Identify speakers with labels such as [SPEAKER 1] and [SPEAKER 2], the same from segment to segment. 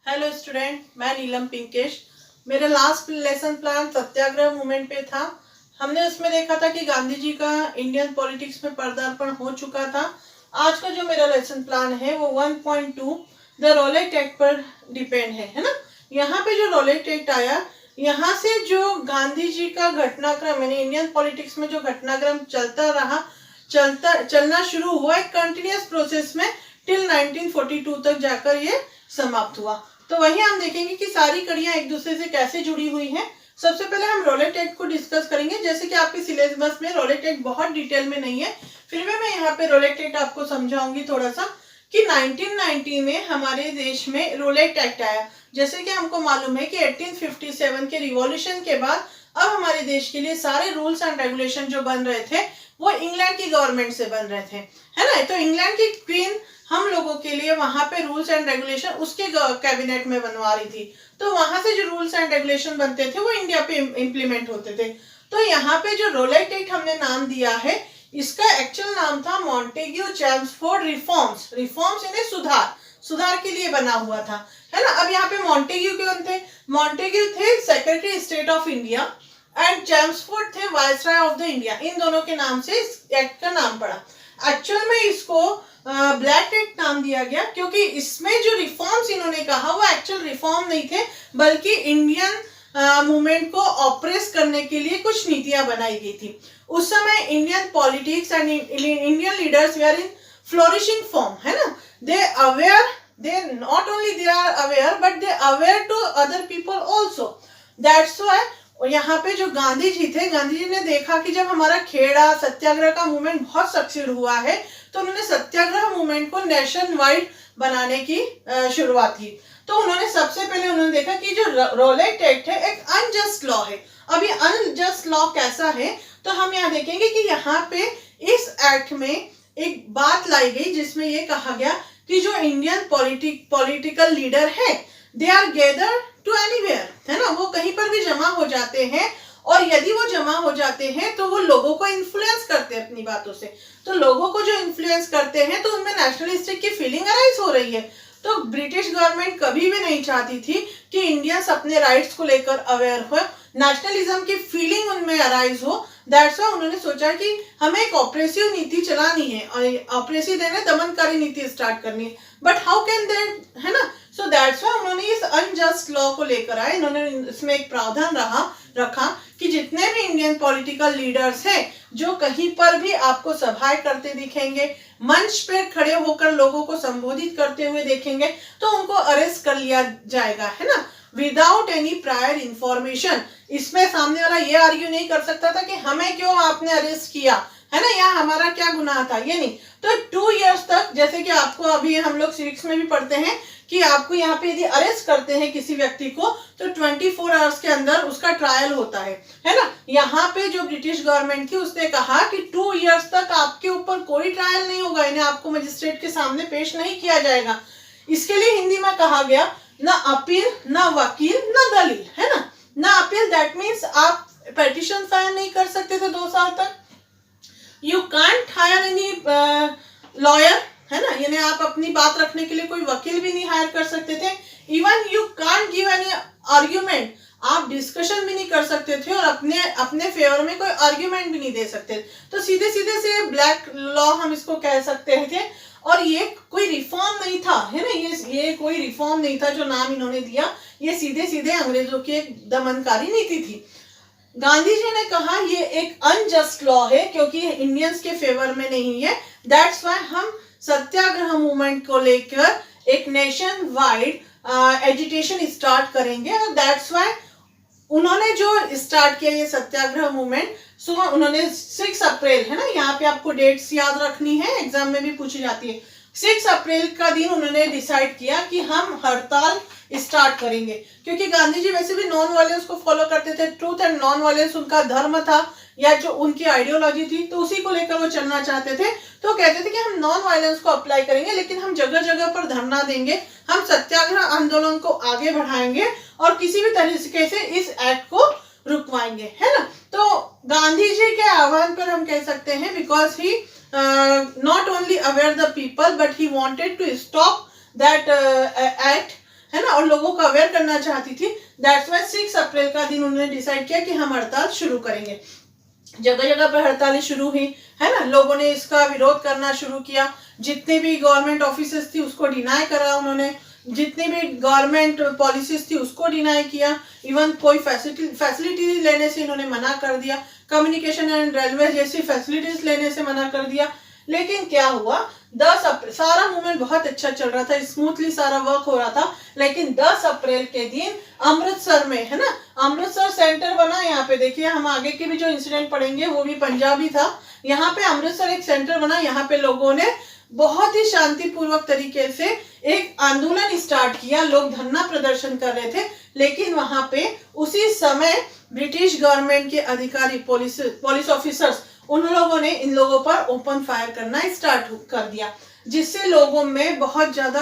[SPEAKER 1] Hello student, मैं नीलम पिंकेश। मेरा last lesson plan सत्याग्रह movement पे था। हमने उसमें देखा था कि गांधी जी का इंडियन पॉलिटिक्स में पदार्पण हो चुका था। आज का जो मेरा लेसन प्लान है वो 1.2 द रोलेट एक्ट पर डिपेंड है ना। यहाँ पे जो रोलेट एक्ट आया, यहाँ से जो गांधी जी का घटनाक्रम यानी इंडियन पॉलिटिक्स में जो घटनाक्रम चलना शुरू हुआ एक कंटिन्यूस प्रोसेस में टिल 1942 तक जाकर ये समाप्त हुआ। तो वही हम देखेंगे कि सारी कड़ियां एक दूसरे से कैसे जुड़ी हुई हैं। सबसे पहले हम रोलेट एक्ट को डिस्कस करेंगे। जैसे कि आपके सिलेबस में रोलेट एक्ट बहुत डिटेल में नहीं है, फिर भी मैं यहाँ पे रोलेट एक्ट आपको समझाऊंगी थोड़ा सा कि 1990 में हमारे देश में रोलेट एक्ट आया। जैसे कि हमको मालूम है कि 1857 के रिवॉल्यूशन के बाद अब हमारे देश के लिए सारे रूल्स एंड रेगुलेशन जो बन रहे थे वो इंग्लैंड की गवर्नमेंट से बन रहे थे, है ना। तो इंग्लैंड की क्वीन हम लोगों के लिए वहां पे रूल्स एंड रेगुलेशन उसके कैबिनेट में बनवा रही थी। तो वहां से जो रूल्स एंड रेगुलेशन बनते थे वो इंडिया पे इम्प्लीमेंट होते थे। तो यहाँ पे जो रोलेट एक्ट हमने नाम दिया है, इसका एक्चुअल नाम था मॉन्टेग्यू चेम्सफोर्ड रिफॉर्म्स। रिफॉर्म्स यानी सुधार के लिए बना हुआ था, है ना। अब यहाँ पे मॉन्टेग्यू कौन थे? मॉन्टेग्यू थे secretary state of India and Chelmsford थे वायसराय ऑफ द इंडिया। इन दोनों के नाम से इस एक्ट का नाम पड़ा। एक्चुअल में इसको ब्लैक एक्ट नाम दिया गया क्योंकि इसमें जो रिफॉर्म्स इन्होंने कहा वो एक्चुअल रिफॉर्म नहीं थे, बल्कि इंडियन मूवमेंट को ऑप्रेस करने के लिए कुछ नीतियां बनाई गई थी। उस समय Indian politics and Indian leaders were in flourishing form, है ना। They not only they are aware but they aware to other people also. That's why यहाँ पे जो गांधी जी थे, गांधी जी ने देखा कि जब हमारा खेड़ा सत्याग्रह का मूवमेंट बहुत सक्सेस हुआ है तो उन्होंने सत्याग्रह मूवमेंट को नेशन वाइड बनाने की शुरुआत की। तो उन्होंने सबसे पहले उन्होंने देखा कि जो रोलेट एक्ट है एक अनजस्ट लॉ है। अब ये अनजस्ट लॉ कैसा है, तो हम यहाँ देखेंगे कि यहाँ पे इस एक्ट में एक बात लाई गई जिसमें ये कहा गया कि जो इंडियन पॉलिटिकल लीडर है they are gather to anywhere, है ना। वो कहीं पर भी जमा हो जाते हैं और यदि वो जमा हो जाते हैं तो वो लोगों को इन्फ्लुएंस करते हैं अपनी बातों से। तो लोगों को जो इन्फ्लुएंस करते हैं तो उनमें नेशनलिस्टिक की फीलिंग अराइज हो रही है। तो ब्रिटिश गवर्नमेंट कभी भी नहीं चाहती थी कि इंडियंस अपने राइट्स को लेकर अवेयर हो, नेशनलिज्म की फीलिंग उनमें अराइज हो। दैट्स व्हाई उन्होंने सोचा कि हमें एक ऑपरेसिव नीति चलानी है और ऑपरेसिव देने दमनकारी नीति स्टार्ट करनी है। बट हाउ कैन दे, है ना। सो दैट्स व्हाई उन्होंने इस अनजस्ट लॉ को लेकर आए। इन्होंने इसमें एक प्रावधान रखा कि जितने भी इंडियन पॉलिटिकल लीडर्स हैं जो कहीं पर भी आपको सभाएं करते दिखेंगे, मंच पे खड़े होकर लोगों को संबोधित करते हुए देखेंगे, तो उनको अरेस्ट कर लिया जाएगा, है ना, विदाउट एनी प्रायर इंफॉर्मेशन। इसमें सामने वाला ये आर्ग्यू नहीं कर सकता था कि हमें क्यों आपने अरेस्ट किया, है ना, या हमारा क्या गुनाह था, ये नहीं। तो 2 इयर्स तक, जैसे कि आपको अभी हम लोग सिविक्स में भी पढ़ते हैं कि आपको यहाँ पे यदि अरेस्ट करते हैं किसी व्यक्ति को तो 24 आवर्स के अंदर उसका ट्रायल होता है ना। यहाँ पे जो ब्रिटिश गवर्नमेंट थी उसने कहा कि 2 इयर्स तक आपके ऊपर कोई ट्रायल नहीं होगा, इन्हें आपको मजिस्ट्रेट के सामने पेश नहीं किया जाएगा। इसके लिए हिंदी में कहा गया ना अपील, ना वकील, ना दलील, है ना। ना अपील दैट मीन्स आप पेटिशन फाइल नहीं कर सकते थे 2 साल तक। You can't hire any lawyer, है ना, यानी आप अपनी बात रखने के लिए कोई वकील भी नहीं हायर कर सकते थे। Even you can't give any argument, आप डिस्कशन भी नहीं कर सकते थे और अपने फेवर में कोई आर्ग्यूमेंट भी नहीं दे सकते। तो सीधे सीधे से ब्लैक लॉ हम इसको कह सकते थे। और ये कोई रिफॉर्म नहीं था, है ना, ये कोई रिफॉर्म नहीं था जो नाम इन्होंने दिया। ये सीधे सीधे अंग्रेजों की एक दमनकारी नीति थी। गांधी जी ने कहा ये एक अनजस्ट लॉ है क्योंकि इंडियंस के फेवर में नहीं है। दैट्स व्हाई हम सत्याग्रह मूवमेंट को लेकर एक नेशन वाइड एजिटेशन स्टार्ट करेंगे। और दैट्स व्हाई उन्होंने जो स्टार्ट किया ये सत्याग्रह मूवमेंट, सो उन्होंने 6 अप्रैल, है ना, यहाँ पे आपको डेट्स याद रखनी है, एग्जाम में भी पूछी जाती है। 6 अप्रैल का दिन उन्होंने डिसाइड किया कि हम हड़ताल स्टार्ट करेंगे, क्योंकि गांधी जी वैसे भी नॉन वायलेंस को फॉलो करते थे। ट्रूथ एंड नॉन वायलेंस उनका धर्म था या जो उनकी आइडियोलॉजी थी, तो उसी को लेकर वो चलना चाहते थे। तो कहते थे कि हम नॉन वायलेंस को अप्लाई करेंगे, लेकिन हम जगह जगह पर धरना देंगे, हम सत्याग्रह आंदोलन को आगे बढ़ाएंगे और किसी भी तरीके से इस एक्ट को रुकवाएंगे, है ना। तो गांधी जी के आह्वान पर हम कह सकते हैं because he not only aware the people but he wanted to stop that act है ना, और लोगों को अवेयर करना चाहती थी। दैट्स वाई 6 अप्रैल का दिन उन्होंने डिसाइड किया कि हम हड़ताल शुरू करेंगे। जगह जगह पर हड़तालें शुरू हुई, है ना, लोगों ने इसका विरोध करना शुरू किया। जितने भी गवर्नमेंट ऑफिसर्स थी उसको डिनाई करा उन्होंने, जितनी भी गवर्नमेंट पॉलिसीज थी उसको डिनाई किया, इवन कोई फैसिलिटीज लेने से इन्होंने मना कर दिया, कम्युनिकेशन एंड रेलवे जैसी फैसिलिटीज लेने से मना कर दिया। लेकिन क्या हुआ, 10 अप्रैल सारा मूवमेंट बहुत अच्छा चल रहा था, स्मूथली सारा वर्क हो रहा था। लेकिन 10 अप्रैल के दिन अमृतसर में, है ना, अमृतसर सेंटर बना। यहाँ पे देखिए, हम आगे के भी जो इंसिडेंट पढ़ेंगे वो भी पंजाबी था। यहाँ पे अमृतसर एक सेंटर बना, यहाँ पे लोगों ने बहुत ही शांतिपूर्वक तरीके से एक आंदोलन स्टार्ट किया। लोग धरना प्रदर्शन कर रहे थे, लेकिन वहां पे उसी समय ब्रिटिश गवर्नमेंट के अधिकारी, पुलिस ऑफिसर्स, उन लोगों ने इन लोगों पर ओपन फायर करना स्टार्ट कर दिया, जिससे लोगों में बहुत ज्यादा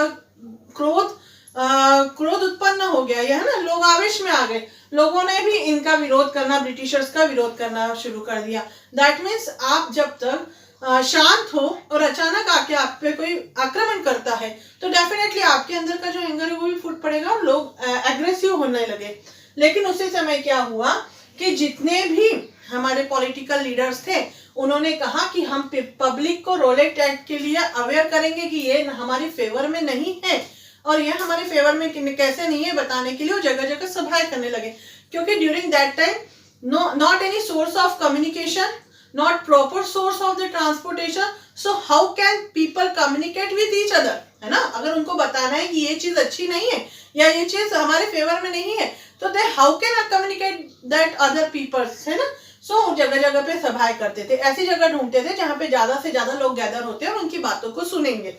[SPEAKER 1] क्रोध उत्पन्न हो गया, है ना, लोग आवेश में आ गए। लोगों ने भी इनका विरोध करना, ब्रिटिशर्स का विरोध करना शुरू कर दिया। दैट मीन्स आप जब तक शांत हो और अचानक आके आप पे कोई आक्रमण करता है तो डेफिनेटली आपके अंदर का जो एंगर है वो भी फूट पड़ेगा और लोग एग्रेसिव होने लगे। लेकिन उसी समय क्या हुआ कि जितने भी हमारे पॉलिटिकल लीडर्स थे उन्होंने कहा कि हम पब्लिक को रोलेट एक्ट के लिए अवेयर करेंगे कि ये हमारी फेवर में नहीं है, और ये हमारे फेवर में कैसे नहीं है बताने के लिए वो जगह जगह सभाएं करने लगे। क्योंकि during that time not any source of communication, not proper source of the transportation, so how can people communicate with each other, है ना। अगर उनको बताना है कि ये चीज अच्छी नहीं है या ये चीज हमारे फेवर में नहीं है तो they how can I communicate that other peoples, है ना। सो जगह जगह पे सभाएं करते थे, ऐसी जगह ढूंढते थे जहां पे ज्यादा से ज्यादा लोग गैदर होते हैं और उनकी बातों को सुनेंगे।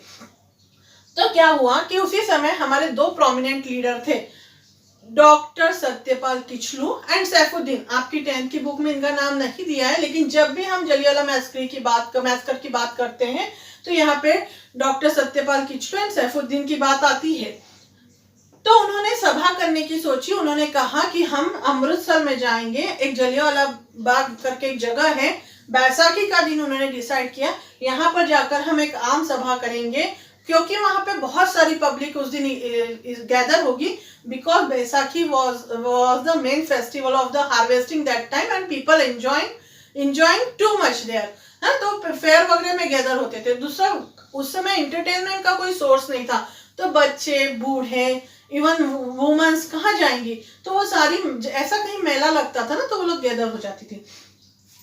[SPEAKER 1] तो क्या हुआ कि उसी समय हमारे 2 प्रोमिनेंट लीडर थे, डॉक्टर सत्यपाल किचलू एंड सैफुद्दीन। आपकी 10th की बुक में इनका नाम नहीं दिया है, लेकिन जब भी हम जलियांवाला मैस्कर की बात करते हैं तो यहाँ पे डॉक्टर सत्यपाल किचलू एंड सैफुद्दीन की बात आती है। तो उन्होंने सभा करने की सोची। उन्होंने कहा कि हम अमृतसर में जाएंगे, एक जलियांवाला बाग करके एक जगह है, बैसाखी का दिन उन्होंने डिसाइड किया, यहाँ पर जाकर हम एक आम सभा करेंगे, क्योंकि वहां पे बहुत सारी पब्लिक उस दिन गैदर होगी, because Baisakhi was the main festival of the harvesting that time and people enjoying too much there, है तो फेयर वगैरह में गैदर होते थे। दूसरा, उस समय इंटरटेनमेंट का कोई सोर्स नहीं था, तो बच्चे, बूढ़े, इवन वुमेन्स कहाँ जाएंगी, तो वो सारी, ऐसा कहीं मेला लगता था ना तो वो लोग गैदर हो जाती थी।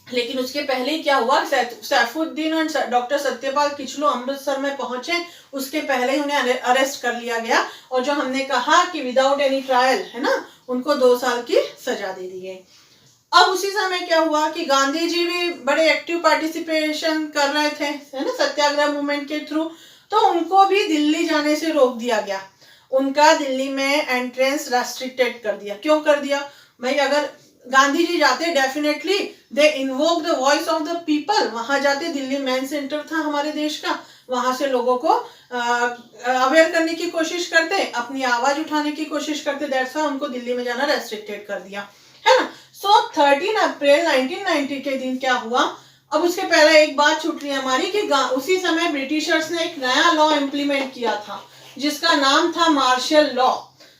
[SPEAKER 1] लेकिन उसके पहले ही क्या हुआ, सैफुद्दीन और डॉक्टर सत्यपाल किचलू अमृतसर में पहुंचे, उसके पहले ही उन्हें अरेस्ट कर लिया गया और जो हमने कहा कि विदाउट एनी ट्रायल, है ना, उनको 2 साल की सजा दे दी गई। अब उसी समय क्या हुआ कि गांधी जी भी बड़े एक्टिव पार्टिसिपेशन कर रहे थे, है ना, सत्याग्रह मूवमेंट के थ्रू, तो उनको भी दिल्ली जाने से रोक दिया गया। उनका दिल्ली में एंट्रेंस रेस्ट्रिक्टेड कर दिया। क्यों कर दिया भाई, अगर गांधी जी जाते definitely they invoke the voice of the people, वहां जाते, दिल्ली मेन सेंटर था हमारे देश का, वहां से लोगों को अवेयर करने की कोशिश करते, अपनी आवाज उठाने की कोशिश करते, दैट्स व्हाई उनको दिल्ली में जाना रेस्ट्रिक्टेड कर दिया, है ना। सो 13 अप्रैल 1990 के दिन क्या हुआ, अब उसके पहले एक बात छूट रही है हमारी कि उसी समय ब्रिटिशर्स ने एक नया लॉ इम्प्लीमेंट किया था जिसका नाम था मार्शल लॉ।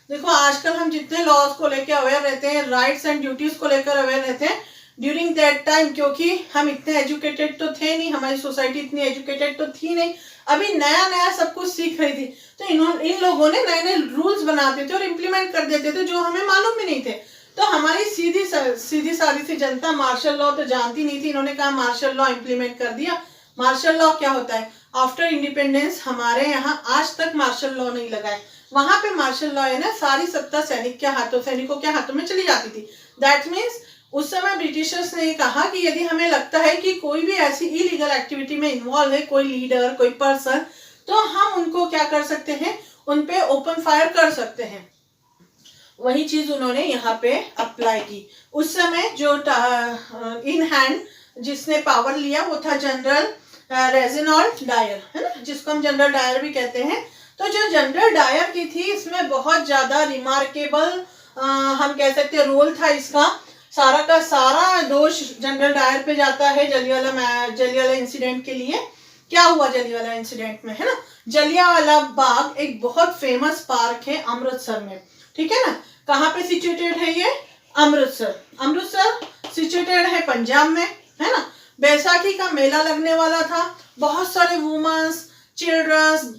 [SPEAKER 1] देखो, आजकल हम जितने लॉज को लेकर अवेयर रहते हैं, राइट्स एंड ड्यूटीज को लेकर अवेयर रहते हैं, ड्यूरिंग दैट टाइम क्योंकि हम इतने एजुकेटेड तो थे नहीं, हमारी सोसाइटी इतनी एजुकेटेड तो थी नहीं, अभी नया नया सब कुछ सीख रही थी, तो इन लोगों ने नए नए रूल्स बनाते थे और इम्प्लीमेंट कर देते थे जो हमें मालूम भी नहीं थे। तो हमारी सीधी सारी सी जनता मार्शल लॉ तो जानती नहीं थी, इन्होंने कहा मार्शल लॉ इम्प्लीमेंट कर दिया। मार्शल लॉ क्या होता है, आफ्टर इंडिपेंडेंस हमारे यहाँ आज तक मार्शल लॉ नहीं लगाए, वहां पे मार्शल लॉ है ना, सारी सत्ता सैनिकों के हाथों में चली जाती थी। दैट मीन्स उस समय ब्रिटिशर्स ने कहा कि यदि हमें लगता है कि कोई भी ऐसी इलीगल एक्टिविटी में इन्वॉल्व है, कोई लीडर, कोई पर्सन, तो हम उनको क्या कर सकते हैं, उन पे ओपन फायर कर सकते हैं। वही चीज उन्होंने यहाँ पे अप्लाई की। उस समय जो इन हैंड जिसने पावर लिया वो था जनरल रेजिनाल्ड डायर, है ना, जिसको हम जनरल डायर भी कहते हैं। तो जो जनरल डायर की थी, इसमें बहुत ज्यादा रिमार्केबल हम कह सकते हैं रोल था इसका। सारा का सारा दोष जनरल डायर पे जाता है जलियांवाला इंसिडेंट के लिए। क्या हुआ जलियांवाला इंसिडेंट में, है ना। जलियांवाला बाग एक बहुत फेमस पार्क है अमृतसर में, ठीक है ना। कहाँ पे सिचुएटेड है ये? अमृतसर। अमृतसर सिचुएटेड है पंजाब में, है ना। बैसाखी का मेला लगने वाला था, बहुत सारे womens, childrens,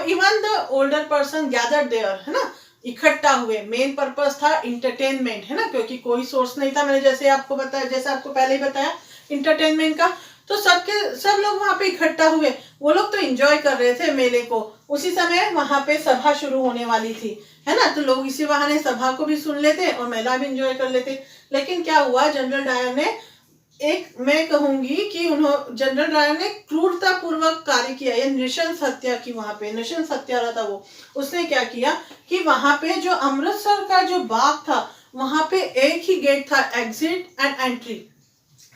[SPEAKER 1] even the older person gathered there, है ना, इकट्ठा हुए। मेन पर्पस था इंटरटेनमेंट, है ना, क्योंकि कोई सोर्स नहीं था, मैंने जैसे आपको बताया, जैसे आपको पहले ही बताया इंटरटेनमेंट का। तो सब लोग वहां पे इकट्ठा हुए, वो लोग तो एंजॉय कर रहे थे मेले को। उसी समय वहां पे सभा शुरू होने वाली थी, है ना, तो लोग इसी बहाने सभा को भी सुन लेते और मेला भी एंजॉय कर लेते। लेकिन क्या हुआ, जनरल डायर ने मैं कहूंगी कि जनरल डायर ने क्रूरता पूर्वक कार्य किया, या नृशंस हत्या की। वहां पे नृशंस हत्यारा था वो। उसने क्या किया कि वहां पे जो अमृतसर का जो बाग था, वहां पे एक ही गेट था, exit and entry.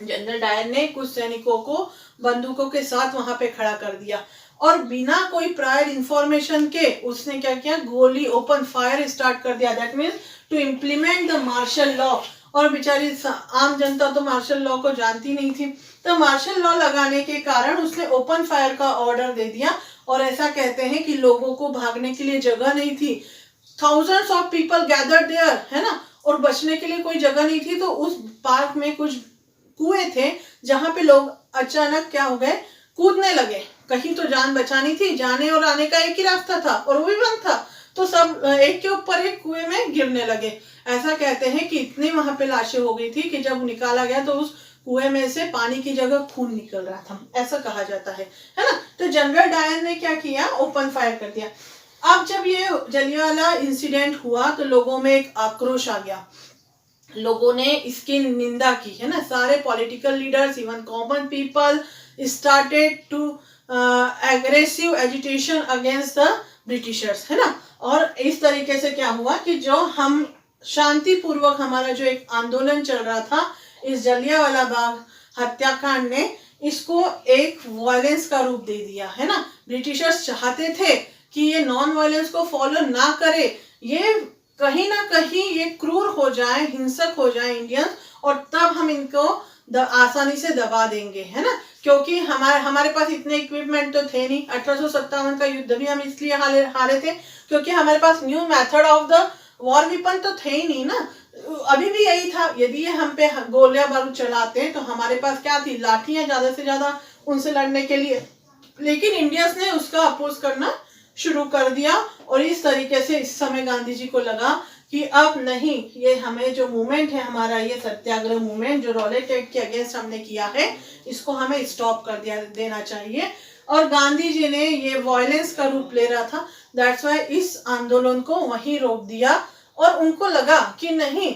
[SPEAKER 1] General Dyer ने कुछ सैनिकों को बंदूकों के साथ वहां पे खड़ा कर दिया और बिना कोई प्रायर इंफॉर्मेशन के उसने क्या किया, गोली ओपन फायर स्टार्ट कर दिया। That means to implement the martial law. और बेचारी आम जनता तो मार्शल लॉ को जानती नहीं थी, तो मार्शल लॉ लगाने के कारण उसने ओपन फायर का ऑर्डर दे दिया। और ऐसा कहते हैं कि लोगों को भागने के लिए जगह नहीं थी, thousands of people gathered there, है ना, और बचने के लिए कोई जगह नहीं थी। तो उस पार्क में कुछ कुएं थे जहां पे लोग अचानक क्या हो गए, कूदने लगे। कहीं तो जान बचानी थी, जाने और आने का एक ही रास्ता था और वो भी बंद था, तो सब एक के ऊपर एक कुएं में गिरने लगे। ऐसा कहते हैं कि इतनी वहां पे लाशें हो गई थी कि जब निकाला गया तो उस कुएं में से पानी की जगह खून निकल रहा था, ऐसा कहा जाता है ना। तो जनरल डायर ने क्या किया, ओपन फायर कर दिया। अब जब ये जलियांवाला इंसिडेंट हुआ तो लोगों में एक आक्रोश आ गया, लोगों ने इसकी निंदा की, है ना। सारे political leaders, even common people started to aggressive agitation against the Britishers, है ना। और इस तरीके से क्या हुआ कि जो हम शांतिपूर्वक हमारा जो एक आंदोलन चल रहा था, इस जलियांवाला बाग हत्याकांड ने इसको एक वायलेंस का रूप दे दिया, है ना। ब्रिटिशर्स चाहते थे कि ये नॉन वायलेंस को फॉलो ना करे, ये कहीं ना कहीं ये क्रूर हो जाए, हिंसक हो जाए इंडियन, और तब हम इनको आसानी से दबा देंगे, है ना। क्योंकि हमारे पास इतने इक्विपमेंट तो थे नहीं। 1857 का युद्ध भी हम इसलिए हारे थे क्योंकि हमारे पास new method of the war weapon तो थे ही नहीं ना। अभी भी यही था, यदि ये हम पे गोलियां बारूद चलाते तो हमारे पास क्या थी, लाठियां ज्यादा से ज्यादा उनसे लड़ने के लिए। लेकिन इंडियंस ने उसका अपोज करना शुरू कर दिया और इस तरीके से इस समय गांधी जी को लगा कि अब नहीं, ये हमें जो मूवमेंट है हमारा, ये सत्याग्रह मूवमेंट जो रॉलेट एक्ट के अगेंस्ट हमने किया है, इसको हमें स्टॉप कर देना चाहिए। और गांधी जी ने ये वायलेंस का रूप ले रहा था, दैट्स वाई इस आंदोलन को वहीं रोक दिया। और उनको लगा कि नहीं,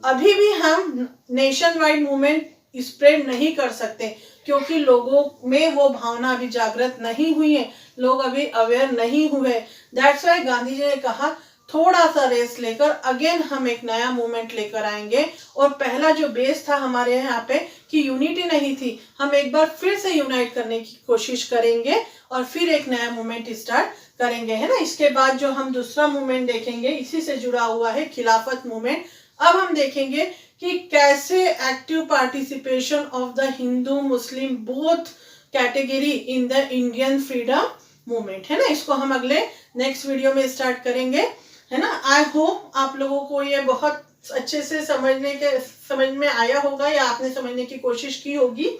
[SPEAKER 1] अभी भी हम नेशन वाइड मूवमेंट स्प्रेड नहीं कर सकते क्योंकि लोगों में वो भावना अभी जागृत नहीं हुई है, लोग अभी अवेयर नहीं हुए। दैट्स वाई गांधी जी ने कहा थोड़ा सा रेस लेकर अगेन हम एक नया मूवमेंट लेकर आएंगे। और पहला जो बेस था हमारे यहाँ पे कि यूनिटी नहीं थी, हम एक बार फिर से यूनाइट करने की कोशिश करेंगे और फिर एक नया मूवमेंट स्टार्ट करेंगे, है ना। इसके बाद जो हम दूसरा मूवमेंट देखेंगे इसी से जुड़ा हुआ है, खिलाफत मूवमेंट। अब हम देखेंगे कि कैसे active participation of the Hindu Muslim both category in the Indian freedom movement, है ना। इसको हम अगले नेक्स्ट वीडियो में स्टार्ट करेंगे, है ना। आई होप आप लोगों को ये बहुत अच्छे से समझ में आया होगा या आपने समझने की कोशिश की होगी।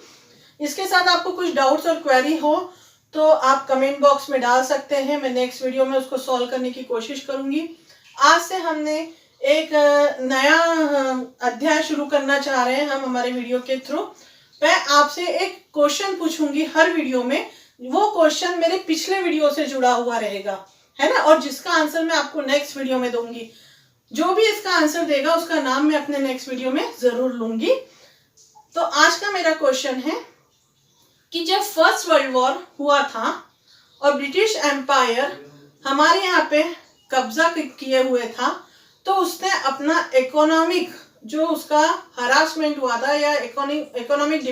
[SPEAKER 1] इसके साथ आपको कुछ डाउट्स और क्वेरी हो तो आप कमेंट बॉक्स में डाल सकते हैं, मैं नेक्स्ट वीडियो में उसको सॉल्व करने की कोशिश करूंगी। आज से हमने एक नया अध्याय शुरू करना चाह रहे हैं हम हमारे वीडियो के थ्रू। मैं आपसे एक क्वेश्चन पूछूंगी हर वीडियो में, वो क्वेश्चन मेरे पिछले वीडियो से जुड़ा हुआ रहेगा, है ना, और जिसका आंसर मैं आपको नेक्स्ट वीडियो में दूंगी। जो भी इसका आंसर देगा उसका नाम मैं अपने नेक्स्ट वीडियो में जरूर लूंगी। तो आज का मेरा क्वेश्चन है कि जब फर्स्ट वर्ल्ड वॉर हुआ था और ब्रिटिश एम्पायर हमारे यहाँ पे कब्जा किए हुए था, तो उसने अपना इकोनॉमिक जो उसका हरासमेंट हुआ था या इकोनॉमिक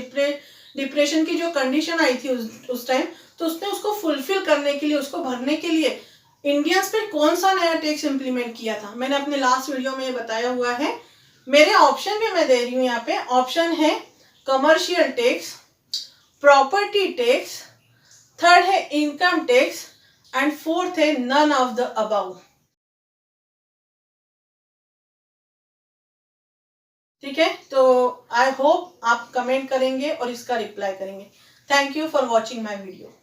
[SPEAKER 1] डिप्रेशन की जो कंडीशन आई थी उस टाइम, तो उसने उसको फुलफिल करने के लिए, उसको भरने के लिए इंडियंस पे कौन सा नया टैक्स इंप्लीमेंट किया था। मैंने अपने लास्ट वीडियो में ये बताया हुआ है। मेरे ऑप्शन भी मैं दे रही हूँ यहाँ पे। ऑप्शन है commercial tax, property tax, third है इनकम टैक्स एंड फोर्थ है नन ऑफ द अबाउ। ठीक है, तो आई होप आप कमेंट करेंगे और इसका रिप्लाई करेंगे। Thank you for watching my video.